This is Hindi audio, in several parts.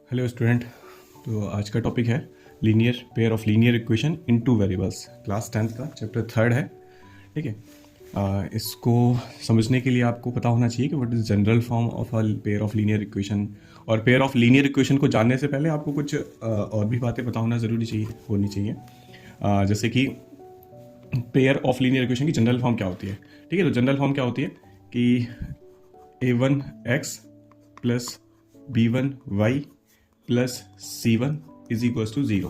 Hello student. तो आज का टॉपिक है linear pair of linear equation in two variables. Class 10th का चैप्टर 3 है। ठीक है। इसको समझने के लिए आपको पता होना चाहिए कि what is general form of a pair of linear equation. और पेयर ऑफ लीनियर इक्वेशन को जानने से पहले आपको कुछ और भी बातें पता होना ज़रूरी होनी चाहिए। जैसे कि पेयर ऑफ लीनियर इक्वेशन की जनरल फॉर्म क्या होती है। ठीक है। तो जनरल फॉर्म क्या होती है कि a1x plus b1y plus c1 is equals to 0।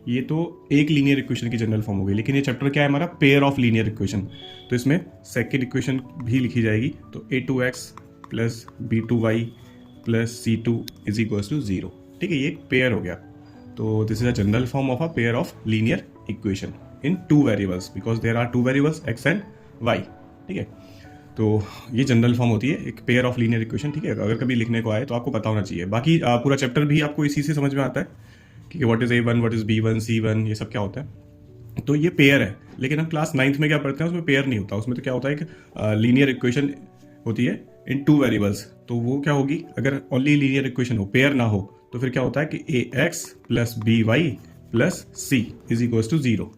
ये तो एक लीनियर इक्वेशन की जनरल फॉर्म हो गई, लेकिन ये चैप्टर क्या है हमारा, पेयर ऑफ लीनियर इक्वेशन। तो इसमें सेकेंड इक्वेशन भी लिखी जाएगी। तो a2x plus b2y plus c2 is equals to 0। ठीक है, ये एक पेयर हो गया। तो this is a general form of a pair of linear equation in two variables because there are two variables x and y। ठीक है। तो ये जनरल फॉर्म होती है एक पेयर ऑफ लीनियर इक्वेशन। ठीक है, अगर कभी लिखने को आए तो आपको पता होना चाहिए। बाकी पूरा चैप्टर भी आपको इसी से समझ में आता है कि what is a1, what is b1, c1, ये सब क्या होता है। तो ये पेयर है, लेकिन हम क्लास 9th में क्या पढ़ते हैं, उसमें पेयर नहीं होता। उसमें तो क्या होता है कि लीनियर इक्वेशन होती है इन टू वेरिएबल्स। तो वो क्या होगी, अगर ओनली लीनियर इक्वेशन हो, पेयर ना हो, तो फिर क्या होता है कि ax plus by plus c is equals to 0।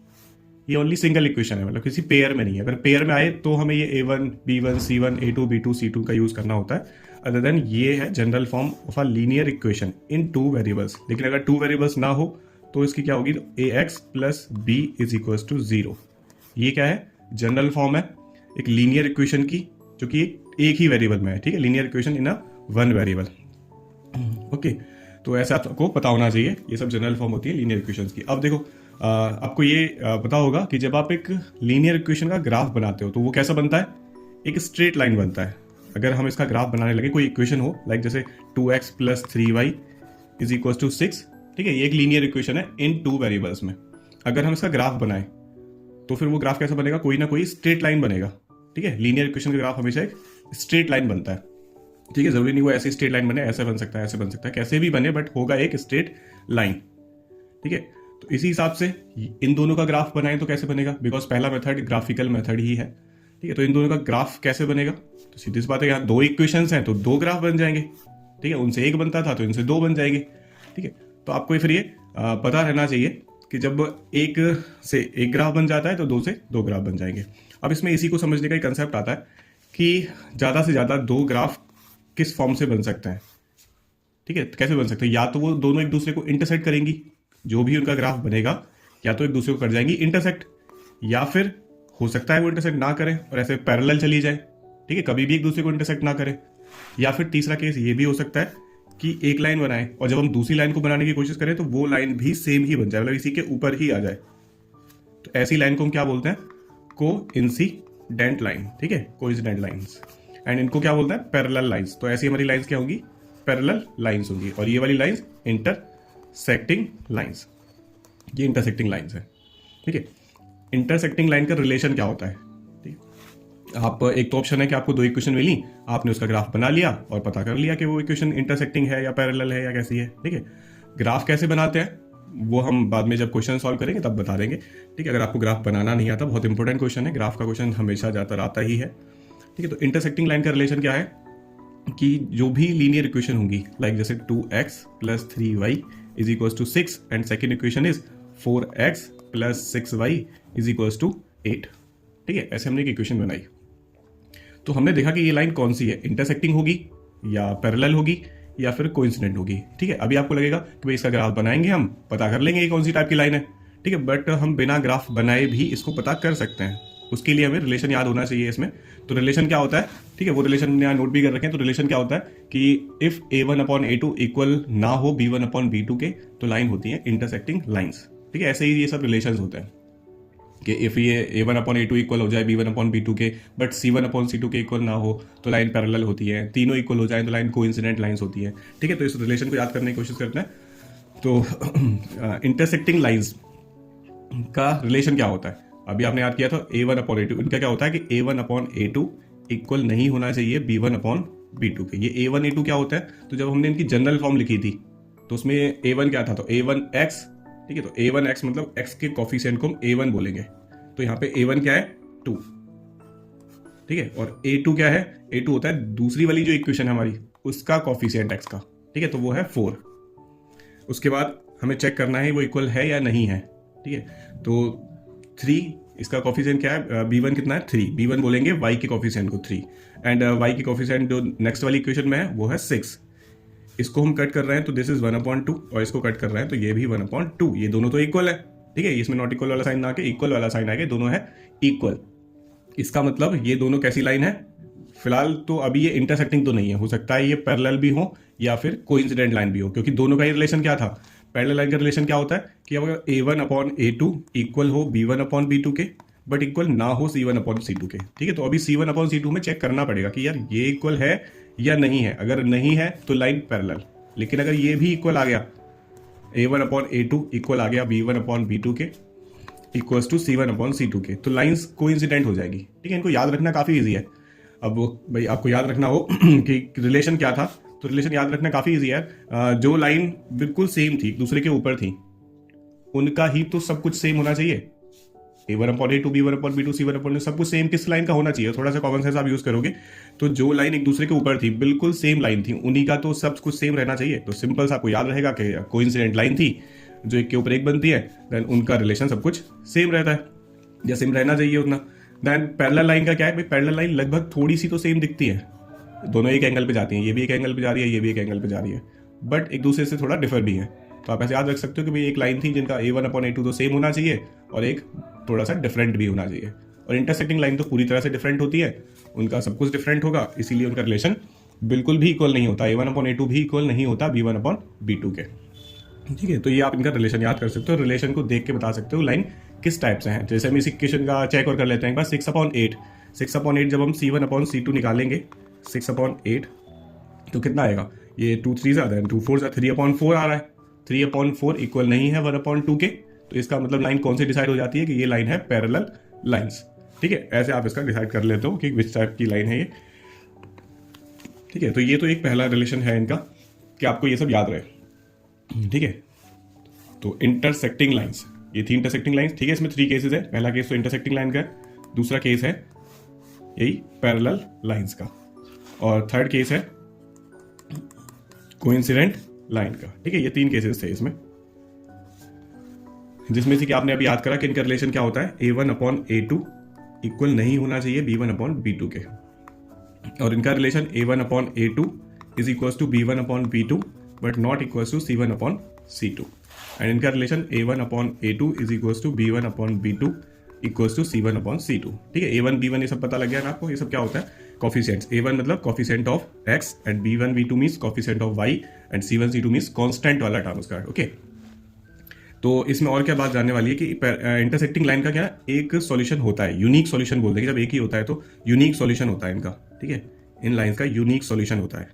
ये ओनली सिंगल इक्वेशन है, मतलब किसी पेयर में नहीं है। अगर पेयर में आए तो हमें ये a1, b1, c1, a2, b2, c2 का यूज करना होता है। अदर देन ये है general form of a linear equation in two variables. लेकिन अगर टू वेरिएबल्स ना हो तो इसकी क्या होगी, तो ax plus b is equals to 0। ये क्या है, जनरल फॉर्म है एक लीनियर इक्वेशन की, जो कि एक ही वेरिएबल में है। ठीक है, linear equation in a one variable. Okay, तो ऐसा आपको पता होना चाहिए। ये सब जनरल फॉर्म होती है लीनियर इक्वेशंस की। अब देखो, आपको ये पता होगा कि जब आप एक लीनियर इक्वेशन का ग्राफ बनाते हो तो वो कैसा बनता है, एक स्ट्रेट लाइन बनता है। अगर हम इसका ग्राफ बनाने लगे, कोई इक्वेशन हो लाइक जैसे 2x plus 3y is equal to 6। ठीक है, ये एक लीनियर इक्वेशन है इन टू वेरिएबल्स में। अगर हम इसका ग्राफ बनाए तो फिर वो ग्राफ कैसा बनेगा, कोई ना कोई स्ट्रेट लाइन बनेगा। ठीक है, लीनियर इक्वेशन का ग्राफ हमेशा एक स्ट्रेट लाइन बनता है। ठीक है, जरूरी नहीं वो ऐसे स्ट्रेट लाइन बने, ऐसे बन सकता है, ऐसे बन सकता है, कैसे भी बने, बट होगा एक स्ट्रेट लाइन। ठीक है, तो इसी हिसाब से इन दोनों का ग्राफ बनाएं तो कैसे बनेगा, बिकॉज पहला मेथड ग्राफिकल मेथड ही है। ठीक है, तो इन दोनों का ग्राफ कैसे बनेगा, तो सीधी सी बात है, यहाँ दो इक्वेशंस हैं तो दो ग्राफ बन जाएंगे। ठीक है, उनसे एक बनता था तो इनसे दो बन जाएंगे। ठीक है, तो आपको फिर ये पता रहना चाहिए कि जब एक से एक ग्राफ बन जाता है तो दो से दो ग्राफ बन जाएंगे। अब इसमें इसी को समझने का एक कंसेप्ट आता है कि ज़्यादा से ज़्यादा दो ग्राफ किस फॉर्म से बन सकते हैं। ठीक है, कैसे बन सकते हैं, या तो वो दोनों एक दूसरे को इंटरसेक्ट करेंगी, जो भी उनका ग्राफ बनेगा या तो एक दूसरे को कर जाएंगी इंटरसेक्ट, या फिर हो सकता है वो इंटरसेक्ट ना करें और ऐसे पैरेलल चली जाए। ठीक है, कभी भी एक दूसरे को इंटरसेक्ट ना करें। या फिर तीसरा केस ये भी हो सकता है कि एक लाइन बनाए और जब हम दूसरी लाइन को बनाने की कोशिश करें तो वो लाइन भी सेम ही बन जाए, मतलब इसी के ऊपर ही आ जाए। तो ऐसी लाइन को हम क्या बोलते हैं, को इंसिडेंट लाइन। ठीक है, कोइंसिडेंट लाइंस। एंड इनको क्या बोलते हैं, पैरेलल लाइंस। तो ऐसी हमारी लाइंस क्या होंगी, पैरेलल लाइंस होंगी। और ये वाली लाइंस इंटरसेक्टिंग लाइंस, ये इंटरसेक्टिंग लाइंस है। ठीक है, इंटरसेक्टिंग लाइन का रिलेशन क्या होता है। ठीक है, आप एक तो ऑप्शन है कि आपको दो इक्वेशन मिली, आपने उसका ग्राफ बना लिया और पता कर लिया कि वो इक्वेशन इंटरसेक्टिंग है या पैरेलल है या कैसी है। ठीक है, ग्राफ कैसे बनाते हैं वो हम बाद में जब क्वेश्चन सॉल्व करेंगे तब बता देंगे। ठीक है, अगर आपको ग्राफ बनाना नहीं आता, बहुत इंपॉर्टेंट क्वेश्चन है, ग्राफ का क्वेश्चन हमेशा ज़्यादातर आता ही है। ठीक है, तो इंटरसेक्टिंग लाइन का रिलेशन क्या है कि जो भी लीनियर इक्वेशन होंगी लाइक जैसे 2x plus 3y is equals to 6 and second equation is 4x plus 6y is equals to 8। ठीक है, ऐसे हमने एक इक्वेशन बनाई। तो हमने देखा कि ये लाइन कौन सी है, इंटरसेक्टिंग होगी या पैरेलल होगी या फिर कोइंसिडेंट होगी। ठीक है, अभी आपको लगेगा कि भाई इसका ग्राफ बनाएंगे, हम पता कर लेंगे ये कौन सी टाइप की लाइन है। ठीक है, बट हम बिना ग्राफ बनाए भी इसको पता कर सकते हैं। उसके लिए हमें रिलेशन याद होना चाहिए इसमें। तो रिलेशन क्या होता है, ठीक है, वो रिलेशन यहाँ नोट भी कर रखें। तो रिलेशन क्या होता है कि if a1 upon a2 equal ना हो b1 अपॉन b2 के, तो लाइन होती है इंटरसेक्टिंग लाइंस। ठीक है, ऐसे ही ये सब रिलेशन होते हैं कि इफ ये a1 अपॉन a2 इक्वल हो जाए b1 अपॉन b2 के, बट c1 अपॉन c2 के इक्वल ना हो तो लाइन पैरेलल होती है। तीनों इक्वल हो जाए तो लाइन कोइंसिडेंट लाइंस होती है। ठीक है, तो इस रिलेशन को याद करने की कोशिश करते हैं। तो इंटरसेक्टिंग लाइंस का रिलेशन क्या होता है, अभी आपने याद किया था a1 अपॉन a2, इनका क्या होता है कि a1 अपॉन a2 इक्वल नहीं होना चाहिए b1 अपॉन b2 के। ये a1 a2 क्या होता है, तो जब हमने इनकी जनरल फॉर्म लिखी थी तो उसमें a1 क्या था, तो a1x। ठीक है, तो a1x मतलब x के कॉफिशिएंट को हम a1 बोलेंगे। तो यहाँ पे a1 क्या है, 2। ठीक है, और a2 क्या है, a2 होता है दूसरी वाली जो इक्वेशन है हमारी, उसका कॉफिशिएंट x का। ठीक है, तो वो है 4। उसके बाद हमें चेक करना है वो इक्वल है या नहीं है, ठीक है। तो 3 इसका कॉफिशिएंट क्या है, b1 कितना है 3, b1 बोलेंगे y के कॉफिशिएंट को 3, एंड y के कॉफिशिएंट जो नेक्स्ट वाली इक्वेशन में है वो है 6। इसको हम कट कर रहे हैं तो दिस इज 1/2, और इसको कट कर रहे हैं तो ये भी 1/2, ये दोनों तो इक्वल है, ठीक है। इसमें नॉट इक्वल वाला साइन ना आके इक्वल वाला साइन आके दोनों है इक्वल। इसका मतलब ये दोनों कैसी लाइन है, फिलहाल तो अभी ये इंटरसेक्टिंग तो नहीं है, हो सकता है ये पैरेलल भी हो या फिर कोइंसिडेंट लाइन भी हो, क्योंकि दोनों का ये रिलेशन क्या था, पैरेलल लाइन का रिलेशन क्या होता है कि अगर a1/a2 इक्वल हो b1/b2 के, बट इक्वल ना हो c1/c2 के, ठीक है। तो अभी c1/c2 में चेक करना पड़ेगा कि यार ये इक्वल है या नहीं है। अगर नहीं है तो लाइन पैरेलल, लेकिन अगर ये भी इक्वल आ गया, a1/a2 इक्वल आ गया b1/b2 के इक्वल्स टू c1/c2 के, तो लाइंस कोइंसिडेंट हो जाएगी, ठीक है। इनको याद रखना काफ़ी ईजी है। अब भाई आपको याद रखना हो कि रिलेशन क्या था, तो रिलेशन याद रखना काफ़ी ईजी है। जो लाइन बिल्कुल सेम थी, दूसरे के ऊपर थी, उनका ही तो सब कुछ सेम होना चाहिए। a1/a2 b1/b2 c1/c2 सब कुछ सेम किस लाइन का होना चाहिए, थोड़ा सा कॉमन सेंस आप यूज करोगे तो जो लाइन एक दूसरे के ऊपर थी, बिल्कुल सेम लाइन थी, उन्हीं का तो सब कुछ सेम रहना चाहिए। तो सिंपल सा आपको याद रहेगा कि कोइंसिडेंट लाइन थी जो एक के ऊपर एक बनती है, देन उनका रिलेशन सब कुछ सेम रहता है या सेम रहना चाहिए उतना। देन पैरेलल लाइन का क्या है भाई, पैरेलल लाइन लगभग थोड़ी सी तो सेम दिखती है, दोनों एक एंगल पे जाती हैं, ये भी एक एंगल पे जा रही है, ये भी एक एंगल पे जा रही है, बट एक दूसरे से थोड़ा डिफर भी है। तो आप ऐसे याद रख सकते हो कि भाई एक लाइन थी जिनका a1/a2 तो सेम होना चाहिए और एक थोड़ा सा डिफरेंट भी होना चाहिए, और इंटरसेक्टिंग लाइन तो पूरी तरह से डिफरेंट होती है, उनका सब कुछ डिफरेंट होगा, इसीलिए उनका रिलेशन बिल्कुल भी इक्वल नहीं होता, a1/a2 भी इक्वल नहीं होता b1/b2 के, ठीक है। तो ये आप इनका रिलेशन याद कर सकते हो, रिलेशन को देख के बता सकते हो लाइन किस टाइप से है। जैसे हम इस इक्वेशन का चेक और कर लेते हैं एक बार, 6/8 जब हम c1/c2 निकालेंगे 6/8 तो कितना आएगा, ये 2 3 ज़्यादा है, 2 4 3/4 आ रहा है, 3/4 इक्वल नहीं है 1/2 के, तो इसका मतलब लाइन कौन सी डिसाइड हो जाती है कि ये लाइन है पैरेलल लाइंस, ठीक है। ऐसे आप इसका डिसाइड कर लेते हो कि विच टाइप की लाइन है ये, ठीक है। तो ये तो एक पहला रिलेशन है इनका कि आपको ये सब याद रहे, ठीक है। तो इंटरसेक्टिंग लाइंस, ये थी इंटरसेक्टिंग लाइंस, ठीक है। इसमें 3 केसेस है, पहला केस तो इंटरसेक्टिंग लाइन का है, दूसरा केस है यही पैरेलल लाइंस का, और थर्ड केस है कोइंसिडेंट लाइन का, ठीक है। ये 3 केसेस थे इसमें, जिसमें से कि आपने अभी याद करा कि इनका रिलेशन क्या होता है, a1/a2 इक्वल नहीं होना चाहिए b1/b2 के, और इनका relation a1/a2 is equals to b1/b2 but not equals to c1/c2, and इनका relation a1/a2 is equals to b1/b2 equals to c1/c2, ठीक है। a1 b1 ये सब पता लग गया ना आपको, ये सब क्या होता है, कोफिशिएंट्स। a1 मतलब coefficient of x and b1 b2 means coefficient of y and c1 c2 means constant वाला टर्म उसका, ओके। तो इसमें और क्या बात जानने वाली है कि इंटरसेक्टिंग लाइन का क्या एक सॉल्यूशन होता है, यूनिक सॉल्यूशन बोलते हैं, जब एक ही होता है तो यूनिक सॉल्यूशन होता है इनका, ठीक है। इन लाइंस का यूनिक सॉल्यूशन होता है,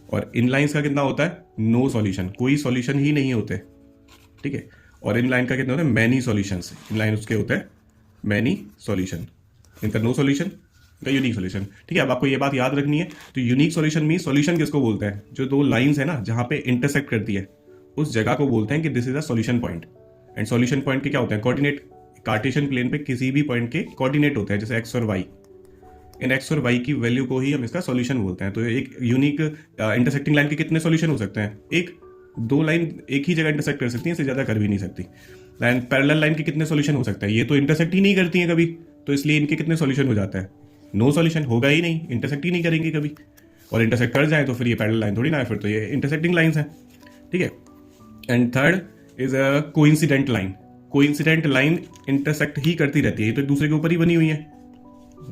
और इन लाइंस का कितना होता है, नो सॉल्यूशन, कोई सॉल्यूशन ही नहीं होते, ठीक है। और इन लाइन का कितना होता है, मैनी सॉल्यूशंस, इन लाइन उसके होते हैं मैनी सॉल्यूशन, इनका नो सॉल्यूशन, इनका यूनिक सॉल्यूशन, ठीक है। अब आपको ये बात याद रखनी है। तो यूनिक सॉल्यूशन मीन सॉल्यूशन किसको बोलते हैं, जो दो लाइंस है ना जहां पे इंटरसेक्ट करती है उस जगह को बोलते हैं कि this is a solution point, and solution point के क्या होते हैं, कोऑर्डिनेट, कार्टेशियन प्लेन पे किसी भी पॉइंट के कोऑर्डिनेट होते हैं, जैसे एक्स और वाई, इन एक्स और वाई की वैल्यू को ही हम इसका सॉल्यूशन बोलते हैं। तो एक यूनिक इंटरसेक्टिंग लाइन के कितने सॉल्यूशन हो सकते हैं, एक, दो लाइन एक ही जगह इंटरसेक्ट कर सकती हैं, इससे ज्यादा कर भी नहीं सकती। लाइन पैरेलल लाइन के कितने सॉल्यूशन हो सकते हैं, ये तो इंटरसेक्ट ही नहीं करती हैं कभी, तो इसलिए इनके कितने सॉल्यूशन हो जाता है, नो सॉल्यूशन, होगा ही नहीं, इंटरसेक्ट ही नहीं करेंगे कभी, और इंटरसेक्ट कर जाए तो फिर ये पैरेलल लाइन थोड़ी ना है, फिर तो ये इंटरसेक्टिंग लाइंस है, ठीक है। And third is a coincident line, coincident line intersect ही करती रहती है, ये तो एक दूसरे के ऊपर ही बनी हुई है,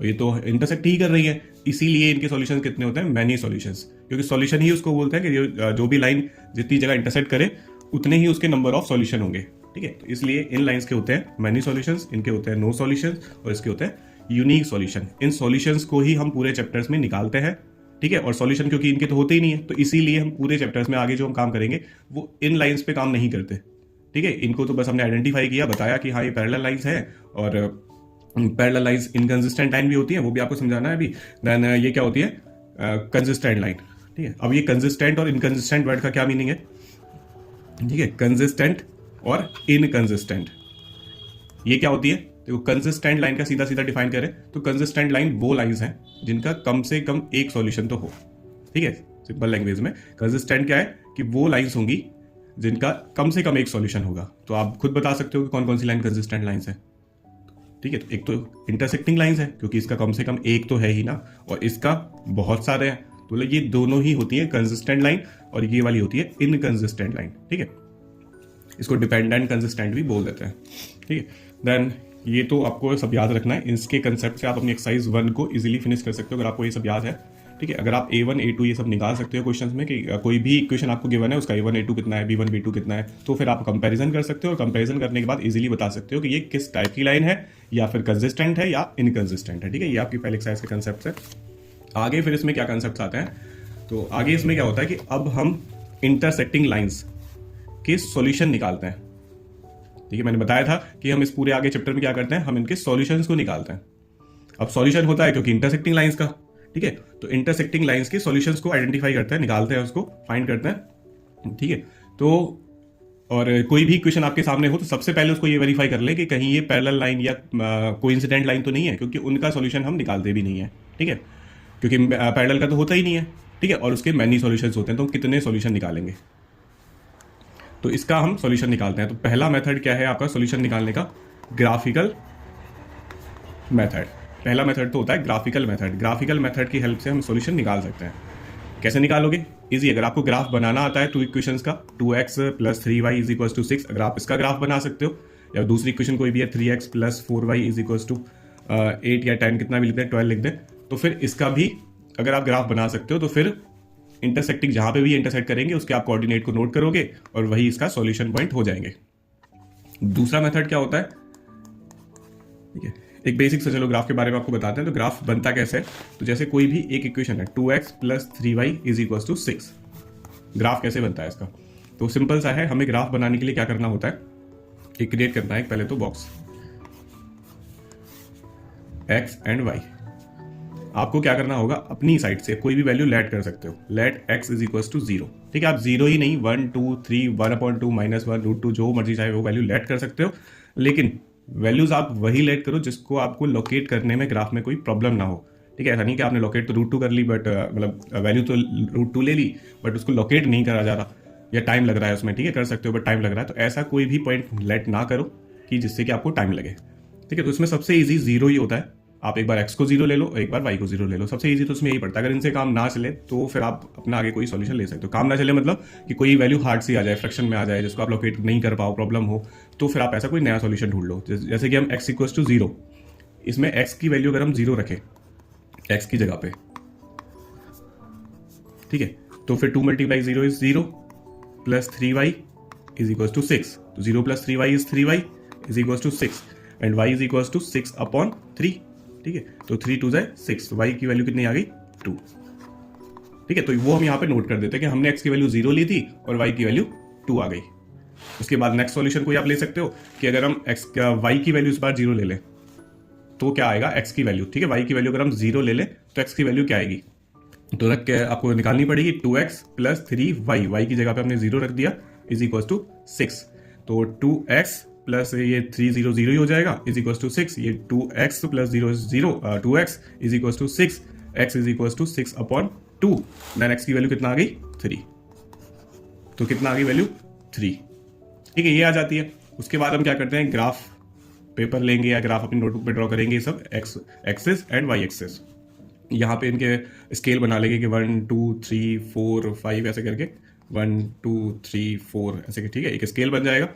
ये तो इंटरसेक्ट ही कर रही है, इसीलिए इनके सॉल्यूशन कितने होते हैं, मैनी सॉल्यूशंस, क्योंकि सॉल्यूशन ही उसको बोलते हैं कि जो भी लाइन जितनी जगह इंटरसेक्ट करे उतने ही उसके नंबर ऑफ सॉल्यूशन होंगे, ठीक है। तो इसलिए इन लाइंस के होते हैं मैनी सॉल्यूशंस, इनके होते हैं नो सॉल्यूशंस, और इसके होते हैं यूनिक सॉल्यूशन। इन सॉल्यूशंस को ही हम पूरे चैप्टर्स में निकालते हैं, ठीक है। और सॉल्यूशन क्योंकि इनके तो होते ही नहीं है, तो इसीलिए हम पूरे चैप्टर्स में आगे जो हम काम करेंगे वो इन लाइंस पे काम नहीं करते, ठीक है। इनको तो बस हमने आइडेंटिफाई किया, बताया कि हाँ ये पैरेलल लाइंस है, और पैरेलल लाइंस इनकंसिस्टेंट लाइन भी होती है, वो भी आपको समझाना है अभी। देन ये क्या होती है, कंसिस्टेंट लाइन, ठीक है। अब ये कंसिस्टेंट और इनकंसिस्टेंट वर्ड का क्या मीनिंग है, ठीक है, कंसिस्टेंट और इनकंसिस्टेंट, ये क्या होती है, देखो कंसिस्टेंट लाइन का सीधा सीधा डिफाइन करें तो कंसिस्टेंट लाइन वो लाइंस हैं जिनका कम से कम एक सॉल्यूशन तो हो, ठीक है। सिंपल लैंग्वेज में कंसिस्टेंट क्या है कि वो लाइंस होंगी जिनका कम से कम एक सॉल्यूशन होगा। तो आप खुद बता सकते हो कि कौन कौन सी लाइन कंसिस्टेंट लाइंस है। ठीक है, तो एक तो इंटरसेक्टिंग लाइंस है क्योंकि इसका कम से कम एक तो है ही ना, और इसका बहुत सारे हैं, तो ये दोनों ही होती है कंसिस्टेंट लाइन और ये वाली होती है इनकंसिस्टेंट लाइन। ठीक है, इसको डिपेंडेंट कंसिस्टेंट भी बोल देते हैं। ठीक है, देन ये तो आपको सब याद रखना है। इसके कंसेप्ट से आप अपनी एक्सरसाइज 1 को इजीली फिनिश कर सकते हो अगर आपको ये सब याद है। ठीक है, अगर आप A1 A2 ये सब निकाल सकते हो क्वेश्चंस में कि कोई भी इक्वेशन आपको गिवन है उसका A1 A2 कितना है, B1 B2 कितना है, तो फिर आप कंपैरिजन कर सकते हो और कंपैरिजन करने के बाद इजीली बता सकते हो कि ये किस टाइप की लाइन है, या फिर कंसिस्टेंट है या इनकंसिस्टेंट है। ठीक है, ये आपकी पहले एक्सरसाइज के कंसेप्ट है। आगे फिर इसमें क्या कंसेप्ट आते हैं, तो आगे इसमें क्या होता है कि अब हम इंटरसेक्टिंग लाइन्स के सॉल्यूशन निकालते हैं। ठीक है, मैंने बताया था कि हम इस पूरे आगे चैप्टर में क्या करते हैं, हम इनके सॉल्यूशंस को निकालते हैं। अब सॉल्यूशन होता है क्योंकि इंटरसेक्टिंग लाइंस का। ठीक है, तो इंटरसेक्टिंग लाइंस के सॉल्यूशंस को आइडेंटिफाई करते हैं, निकालते हैं, उसको फाइंड करते हैं। ठीक है, तो और कोई भी इक्वेशन आपके सामने हो तो सबसे पहले उसको ये वेरीफाई कर ले कि कहीं ये पैरेलल लाइन या कोइंसिडेंट लाइन तो नहीं है, क्योंकि उनका सॉल्यूशन हम निकालते भी नहीं है। ठीक है, क्योंकि पैरेलल का तो होता ही नहीं है। ठीक है, और उसके मैनी सॉल्यूशंस होते हैं, तो हम कितने सॉल्यूशन निकालेंगे, तो इसका हम सॉल्यूशन निकालते हैं। तो पहला मेथड क्या है आपका सॉल्यूशन निकालने का, ग्राफिकल मेथड। पहला मेथड तो होता है ग्राफिकल मेथड। ग्राफिकल मेथड की हेल्प से हम सॉल्यूशन निकाल सकते हैं। कैसे निकालोगे, इजी, अगर आपको ग्राफ बनाना आता है टू इक्वेशंस का, 2x + 3y = 6, अगर आप इसका ग्राफ बना सकते हो, या दूसरी इक्वेशन कोई भी है 3x + 4y = 8 या 10, कितना भी लिख दें, 12 लिख दें, तो फिर इसका भी अगर आप ग्राफ बना सकते हो तो फिर इंटरसेक्टिंग जहां पे भी इंटरसेक्ट करेंगे उसके आप कोऑर्डिनेट को नोट करोगे और वही इसका सॉल्यूशन पॉइंट हो जाएंगे। दूसरा मेथड क्या होता है, ठीक है, एक बेसिक से चलो ग्राफ के बारे में आपको बताते हैं। तो ग्राफ बनता कैसे है, तो जैसे कोई भी एक इक्वेशन है 2x + 3y = 6, ग्राफ कैसे बनता है इसका, तो सिंपल सा है। हमें ग्राफ बनाने के लिए क्या करना होता है, एक क्रिएट करना है पहले तो बॉक्स x एंड y। आपको क्या करना होगा, अपनी साइड से कोई भी वैल्यू लेट कर सकते हो, लेट x = 0। ठीक है, आप 0 ही नहीं 1 2 3 1/2 -1 √2 जो मर्जी चाहे वो वैल्यू लेट कर सकते हो, लेकिन वैल्यूज आप वही लेट करो जिसको आपको लोकेट करने में ग्राफ में कोई प्रॉब्लम ना हो। ठीक है, ऐसा नहीं कि आपने लोकेट तो √2 कर ली, बट मतलब वैल्यू तो √2 ले ली, बट उसको लोकेट नहीं करा जा रहा या टाइम लग रहा है उसमें। ठीक है, कर सकते हो बट टाइम लग रहा है, तो ऐसा कोई भी पॉइंट लेट ना करो कि जिससे कि आपको टाइम लगे। ठीक है, तो इसमें सबसे ईजी 0 ही होता है। आप एक बार x को 0 ले लो, एक बार y को 0 ले लो, सबसे इजी तो उसमें यही पड़ता है। अगर इनसे काम ना चले तो फिर आप अपना आगे कोई सॉल्यूशन ले सकते हो। काम ना चले मतलब कि कोई वैल्यू हार्ड सी आ जाए, फ्रैक्शन में आ जाए, जिसको आप लोकेट नहीं कर पाओ, प्रॉब्लम हो, तो फिर आप ऐसा कोई नया सॉल्यूशन ढूंढ लो। जैसे कि हम x = 0, इसमें x की वैल्यू अगर हम 0 रखें x की जगह पे, ठीक है, तो फिर 2 × 0 = 0 + 3y = 6, तो 0 + 3y = 3y = 6 एंड y = 6/3। ठीक है, तो 3 × 2 = 6, तो y की वैल्यू कितनी आ गई, 2। ठीक है, तो वो हम यहाँ पे नोट कर देते हैं कि हमने x की वैल्यू 0 ली थी और y की वैल्यू 2 आ गई। उसके बाद नेक्स्ट सॉल्यूशन कोई आप ले सकते हो कि अगर हम y की वैल्यू इस बार 0 ले लें तो क्या आएगा, x की वैल्यू। ठीक है, y की वैल्यू अगर हम 0 ले लें तो x की वैल्यू क्या आएगी, तो रख के आपको निकालनी पड़ेगी 2x + 3y, y की जगह पे हमने 0 रख दिया, = 6, तो 2x प्लस ये 3 0 0 ही हो जाएगा, = 6, ये 2x + 0 0 2x = 6, x = 6/2, then x की वैल्यू कितना आ गई, 3, तो कितना आ गई वैल्यू, 3। ठीक है, ये आ जाती है। उसके बाद हम क्या करते हैं, ग्राफ पेपर लेंगे या ग्राफ अपनी नोटबुक पे ड्रॉ करेंगे, सब x axis and y axis, यहाँ पे इनके स्केल बना लेंगे कि 1 2 3 4 5 ऐसे करके 1 2 3 4 ऐसे। ठीक है, एक स्केल बन जाएगा।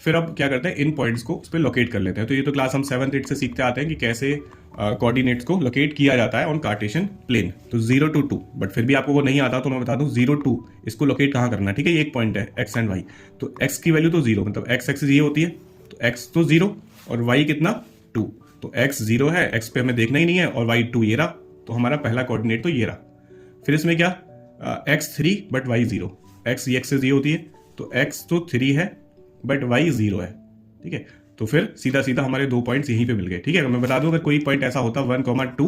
फिर अब क्या करते हैं, इन पॉइंट्स को उस पर लोकेट कर लेते हैं। तो ये तो क्लास हम 7th 8th से सीखते आते हैं कि कैसे कोऑर्डिनेट्स को लोकेट किया जाता है ऑन कार्टेशियन प्लेन। तो 0 to 2, बट फिर भी आपको वो नहीं आता तो मैं बता दूं 0 2 इसको लोकेट कहाँ करना है। ठीक है, ये एक पॉइंट है x एंड y, तो x की वैल्यू तो 0, मतलब x एक्सिस ये होती है, तो x तो 0 और y कितना 2, तो x 0 है, x पे हमें देखना ही नहीं है, और y 2 ये रहा, तो हमारा पहला कोऑर्डिनेट तो ये रहा। फिर इसमें क्या, x 3 बट y 0, x ये एक्सिस ये होती है, तो x तो 3 है बट y 0 है। ठीक है, तो फिर सीधा सीधा हमारे 2 पॉइंट्स यहीं पे मिल गए। ठीक है, मैं बता दूं अगर कोई पॉइंट ऐसा होता 1, 2,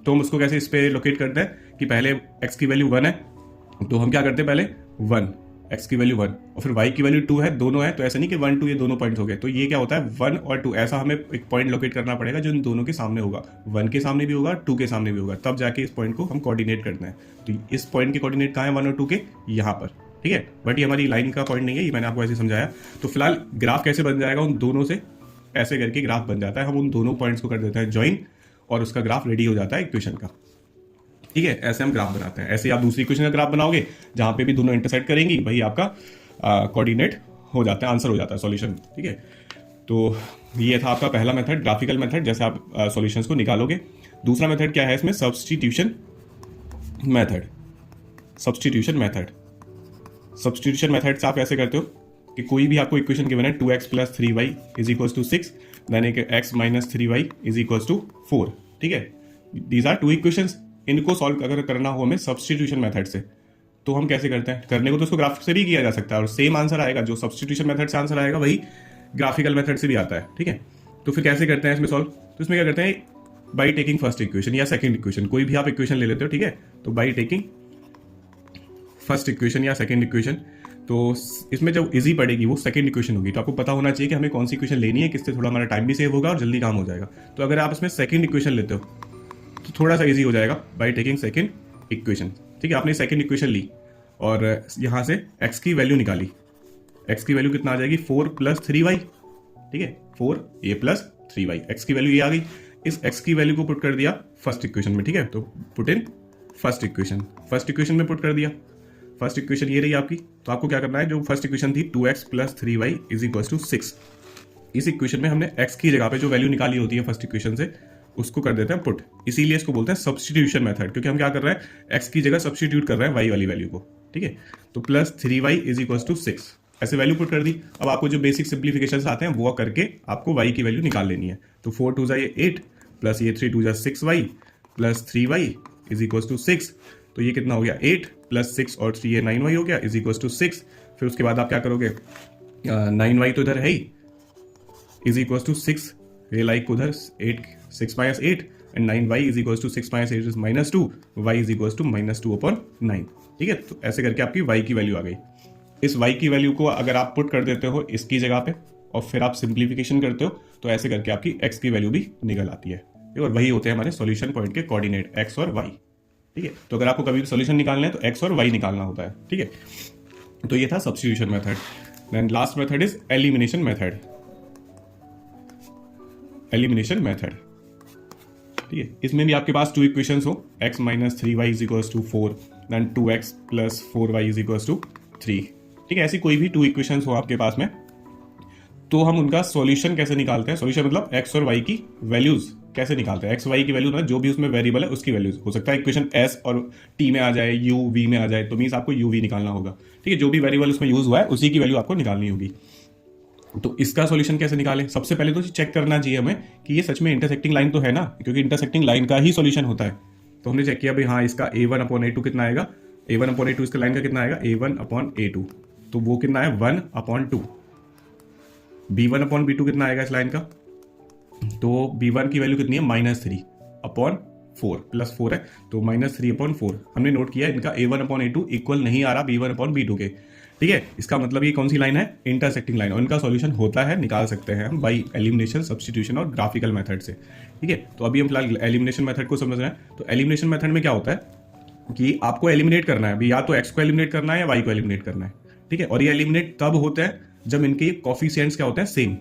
तो हम उसको कैसे इस पे लोकेट करते हैं कि पहले x की वैल्यू 1 है, तो हम क्या करते हैं, पहले 1 एक्स की वैल्यू 1 और फिर वाई की वैल्यू 2 है, दोनों है, तो ऐसा नहीं कि 1 2 ये दोनों पॉइंट्स हो गए, तो ये क्या होता है 1 और 2, ऐसा हमें एक पॉइंट लोकेट करना पड़ेगा जो इन दोनों के सामने होगा, 1 के सामने भी होगा, 2 के सामने भी होगा, तब जाके इस पॉइंट को हम कोऑर्डिनेट करते हैं। तो इस पॉइंट के कोऑर्डिनेट कहाँ है 1 और 2 के, यहाँ पर, ठीक है। बट ये हमारी लाइन का पॉइंट नहीं है, ये मैंने आपको ऐसे समझाया। तो फिलहाल ग्राफ कैसे बन जाएगा, उन दोनों से ऐसे करके ग्राफ बन जाता है, हम उन दोनों पॉइंट्स को कर देते हैं ज्वाइन और उसका ग्राफ रेडी हो जाता है इक्वेशन का, ठीक है। ऐसे हम ग्राफ बनाते हैं। ऐसे आप दूसरी इक्वेशन का ग्राफ बनाओगे जहां पे भी दोनों इंटरसेक्ट करेंगी, वही आपका कोऑर्डिनेट हो जाता है, आंसर हो जाता है, सॉल्यूशन, ठीक है। तो ये था आपका पहला मेथड, ग्राफिकल मेथड, जैसे आप सॉल्यूशंस को निकालोगे। दूसरा मेथड क्या है इसमें, substitution method. Substitution method, substitution method से आप ऐसे करते हो कि कोई भी आपको इक्वेशन गिवन है 2x + 3y = 6, देन एक x - 3y = 4, ठीक है। These are 2 equations. इनको सॉल्व अगर करना हो हमें सब्स्टिट्यूशन मेथड से, तो हम कैसे करते हैं, करने को तो उसको ग्राफ से भी किया जा सकता है और सेम आंसर आएगा, जो सब्स्टिट्यूशन मेथड से आंसर आएगा वही ग्राफिकल मेथड से भी आता है, ठीक है। तो फिर कैसे करते हैं इसमें सॉल्व, तो इसमें क्या करते हैं, बाई टेकिंग फर्स्ट इक्वेशन या सेकंड इक्वेशन, कोई भी आप इक्वेशन ले लेते हो, ठीक है। तो बाई टेकिंग फर्स्ट इक्वेशन या सेकंड इक्वेशन, तो इसमें जब इजी पड़ेगी वो सेकंड इक्वेशन होगी, तो आपको पता होना चाहिए कि हमें कौन सी इक्वेशन लेनी है, किससे थोड़ा हमारा टाइम भी सेव होगा और जल्दी काम हो जाएगा। तो अगर आप इसमें सेकंड इक्वेशन लेते हो तो थोड़ा सा इजी हो जाएगा, बाई टेकिंग सेकंड इक्वेशन, ठीक है। आपने सेकंड इक्वेशन ली और यहाँ से x की वैल्यू निकाली, x की वैल्यू कितना आ जाएगी 4 + 3y, ठीक है, 4a + 3y, x की वैल्यू ये आ गई। इस x की वैल्यू को पुट कर दिया फर्स्ट इक्वेशन में, ठीक है। तो पुट इन फर्स्ट इक्वेशन में पुट कर दिया। फर्स्ट इक्वेशन ये रही आपकी, तो आपको क्या करना है, जो फर्स्ट इक्वेशन थी 2x + 3y = 6, इस इक्वेशन में हमने x की जगह पे जो वैल्यू निकाली होती है फर्स्ट इक्वेशन से, उसको कर देते हैं पुट। इसीलिए इसको बोलते हैं सब्स्टिट्यूशन मेथड, क्योंकि हम क्या कर रहे हैं, x की जगह सब्स्टिट्यूट कर रहे हैं y वाली वैल्यू को, ठीक है। तो +3y = 6 ऐसे वैल्यू पुट कर दी। अब आपको जो बेसिक सिंप्लीफिकेशन आते हैं वो करके आपको y की वैल्यू निकाल लेनी है। तो 4 2 = 8 प्लस ये 3 2 = 6y प्लस 3y = 6, तो ये कितना हो गया 8 + 6 और 3 ये 9y हो गया = 6। फिर उसके बाद आप क्या करोगे, 9y तो इधर है ही, = 6, ये लाइक उधर 6 - 8 एंड 9y = 6 - 8 is -2, y = -2/9, ठीक है। तो ऐसे करके आपकी y की वैल्यू आ गई। इस y की वैल्यू को अगर आप पुट कर देते हो इसकी जगह पे और फिर आप सिंप्लीफिकेशन करते हो, तो ऐसे करके आपकी x की वैल्यू भी निकल आती है, और वही होते हैं हमारे सॉल्यूशन पॉइंट के कोऑर्डिनेट x और y, ठीक है। तो अगर आपको कभी भी सॉल्यूशन निकालना है तो x और y निकालना होता है, ठीक है। तो ये था substitution method. Then last method is elimination method. Elimination method, ठीक है। इसमें भी आपके पास 2 इक्वेशंस हो, x - 3y = 4, then 2x + 4y = 3, ठीक है। ऐसी कोई भी 2 इक्वेशंस हो आपके पास में, तो हम उनका सॉल्यूशन कैसे निकालते हैं, सॉल्यूशन मतलब x और y की वैल्यूज कैसे निकालते हैं। x y की वैल्यू ना, जो भी उसमें वेरिएबल है उसकी वैल्यूज, हो सकता है इक्वेशन s और t में आ जाए, u v में आ जाए, तो मीन्स आपको u v निकालना होगा, ठीक है। जो भी वेरिएबल उसमें यूज हुआ है उसी की वैल्यू आपको निकालनी होगी। तो इसका सॉल्यूशन कैसे निकालें, सबसे पहले तो चेक करना चाहिए हमें कि ये सच में इंटरसेक्टिंग लाइन तो है ना, क्योंकि इंटरसेक्टिंग लाइन का ही सॉल्यूशन होता है। तो हमने चेक किया भाई हाँ, इसका a1/a2 कितना आएगा, a1/a2 इसका लाइन का कितना आएगा, a1/a2, तो वो कितना है 1/2। b1/b2 कितना आएगा इस लाइन का, तो b1 की वैल्यू कितनी है -3/4 प्लस 4 है, तो -3/4। हमने नोट किया इनका a1/a2 इक्वल नहीं आ रहा b1/b2 के, ठीक है। इसका मतलब ये कौन सी लाइन है, इंटरसेक्टिंग लाइन, और इनका सॉल्यूशन होता है, निकाल सकते हैं हम बाई एलिमिनेशन, सब्स्टिट्यूशन और ग्राफिकल मेथड से, ठीक है। तो अभी हम फिलहाल एलिमिनेशन मेथड को समझ रहे हैं। तो एलिमिनेशन मेथड में क्या होता है कि आपको एलिमिनेट करना है, या तो x को एलिमिनेट करना है या y को एलिमिनेट करना है, ठीक है। और ये एलिमिनेट तब होता है जब इनके कोफिशिएंट्स क्या होते हैं, सेम।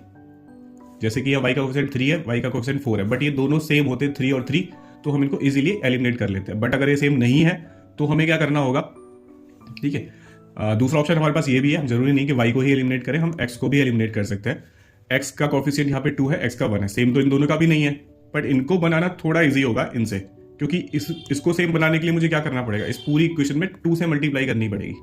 जैसे कि y का कोफिशिएंट 3 है, y का कोफिशिएंट 4 है, बट ये दोनों सेम होते हैं 3 और 3, तो हम इनको इजीली एलिमिनेट कर लेते हैं। बट अगर ये सेम नहीं है तो हमें क्या करना होगा, ठीक है। दूसरा ऑप्शन हमारे पास ये भी है, जरूरी नहीं कि y को ही एलिमिनेट करें, हम x को भी एलिमिनेट कर सकते हैं। x का कोफिशिएंट यहाँ पे 2 है, x का 1 है, सेम तो इन दोनों का भी नहीं है, बट इनको बनाना थोड़ा इजी होगा इनसे, क्योंकि इसको सेम बनाने के लिए मुझे क्या करना पड़ेगा, इस पूरी इक्वेशन में 2 से मल्टीप्लाई करनी पड़ेगी।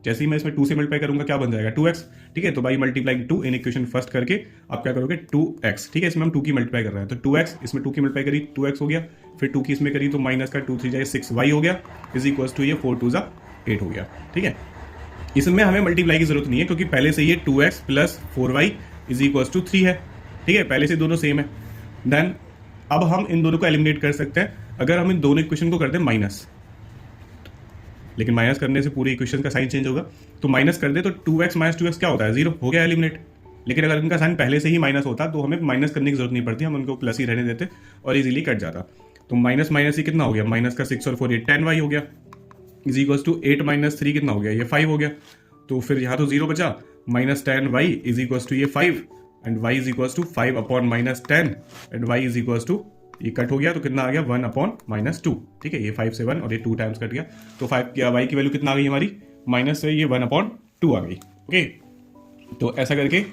जैसे ही मैं इसमें 2 से मल्टीप्लाई करूंगा क्या बन जाएगा 2x, ठीक है। तो by multiplying 2 in equation first करके आप क्या करोगे 2x, ठीक है। इसमें हम 2 की मल्टीप्लाई कर रहे हैं, तो 2x, इसमें 2 की मल्टीप्लाई करी 2x हो गया, फिर 2 की इसमें करी तो माइनस का 2 3 जाए 6y हो गया, = ये 4 2 8 हो गया, ठीक है। इसमें हमें मल्टीप्लाई की जरूरत नहीं है, क्योंकि पहले से ये 2x + 4y = 3 है, ठीक है। पहले से दोनों सेम है। देन अब हम इन दोनों को एलिमिनेट कर सकते हैं। अगर हम इन दोनों इक्वेशन को करते हैं माइनस, लेकिन माइनस करने से पूरे इक्वेशन का साइन चेंज होगा। तो माइनस कर दे तो 2x माइनस 2x क्या होता है, 0 हो गया एलिमिनेट। लेकिन अगर इनका साइन पहले से ही माइनस होता तो हमें माइनस करने की जरूरत नहीं पड़ती, हम उनको प्लस ही रहने देते और इजीली कट जाता। तो माइनस माइनस ही कितना हो गया, माइनस का 6 और 4 ये 10y हो गया, इज इक्वल टू 8 माइनस 3 कितना हो गया, ये 5 हो गया। तो फिर यहाँ तो 0 बचा, minus 10y is equal to ये 5 and y is equal to 5 upon minus 10 and y is equal to, ये कट हो गया तो कितना आ गया 1 अपॉन माइनस 2। ठीक है, ये 5 से 1 और ये 2 टाइम्स कट गया, तो 5 की y की वैल्यू कितना आ गई हमारी, माइनस से ये 1 अपॉन 2 आ गई। ओके, तो ऐसा करके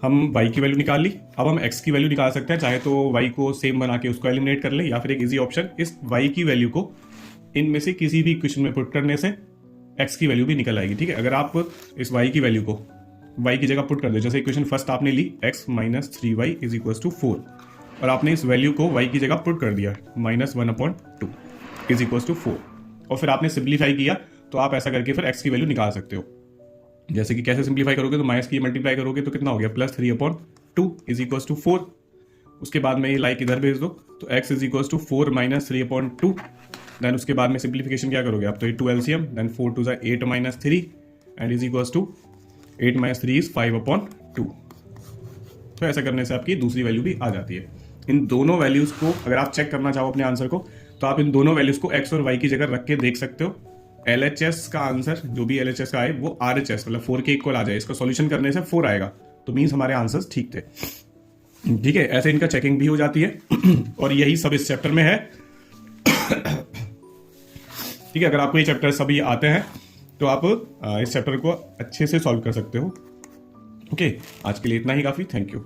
हम y की वैल्यू निकाल ली। अब हम x की वैल्यू निकाल सकते हैं, चाहे तो y को सेम बना के उसको एलिमिनेट कर ले, या फिर एक इजी ऑप्शन, इस y की वैल्यू को इनमें से किसी भी इक्वेशन में पुट करने से x की वैल्यू भी निकल आएगी। ठीक है, अगर आप इस y की वैल्यू को y की जगह पुट कर दो, जैसे इक्वेशन फर्स्ट आपने ली x minus 3y is equal to 4, और आपने इस वैल्यू को y की जगह पुट कर दिया minus 1 upon 2 is equal to 4, और फिर आपने सिंप्लीफाई किया, तो आप ऐसा करके फिर x की वैल्यू निकाल सकते हो। जैसे कि कैसे सिंप्लीफाई करोगे, तो माइनस की मल्टीप्लाई करोगे तो कितना हो गया, plus 3 upon 2 is equal to 4। उसके बाद में ये लाइक इधर भेज दो, तो x is equal to 4 minus 3 upon 2। Then उसके बाद में सिंप्लीफिकेशन क्या करोगे आप, तो ये 2 LCM, then 4 to 8 minus 3 and is equal to 8 minus 3 is 5 upon 2। तो ऐसा करने से आपकी दूसरी वैल्यू भी आ जाती है। इन दोनों वैल्यूज को अगर आप चेक करना चाहो अपने आंसर को, तो आप इन दोनों वैल्यूज को x और y की जगह रख के देख सकते हो। LHS का आंसर जो भी LHS का आए वो RHS मतलब 4 के इक्वल आ जाए, इसका सॉल्यूशन करने से 4 आएगा, तो मीन्स हमारे आंसर्स ठीक थे। ठीक है, ऐसे इनका चेकिंग भी हो जाती है और यही सब इस चैप्टर में है। ठीक है, अगर आपको ये चैप्टर सभी आते हैं तो आप इस चैप्टर को अच्छे से सॉल्व कर सकते हो। ओके, आज के लिए इतना ही काफ़ी, थैंक यू।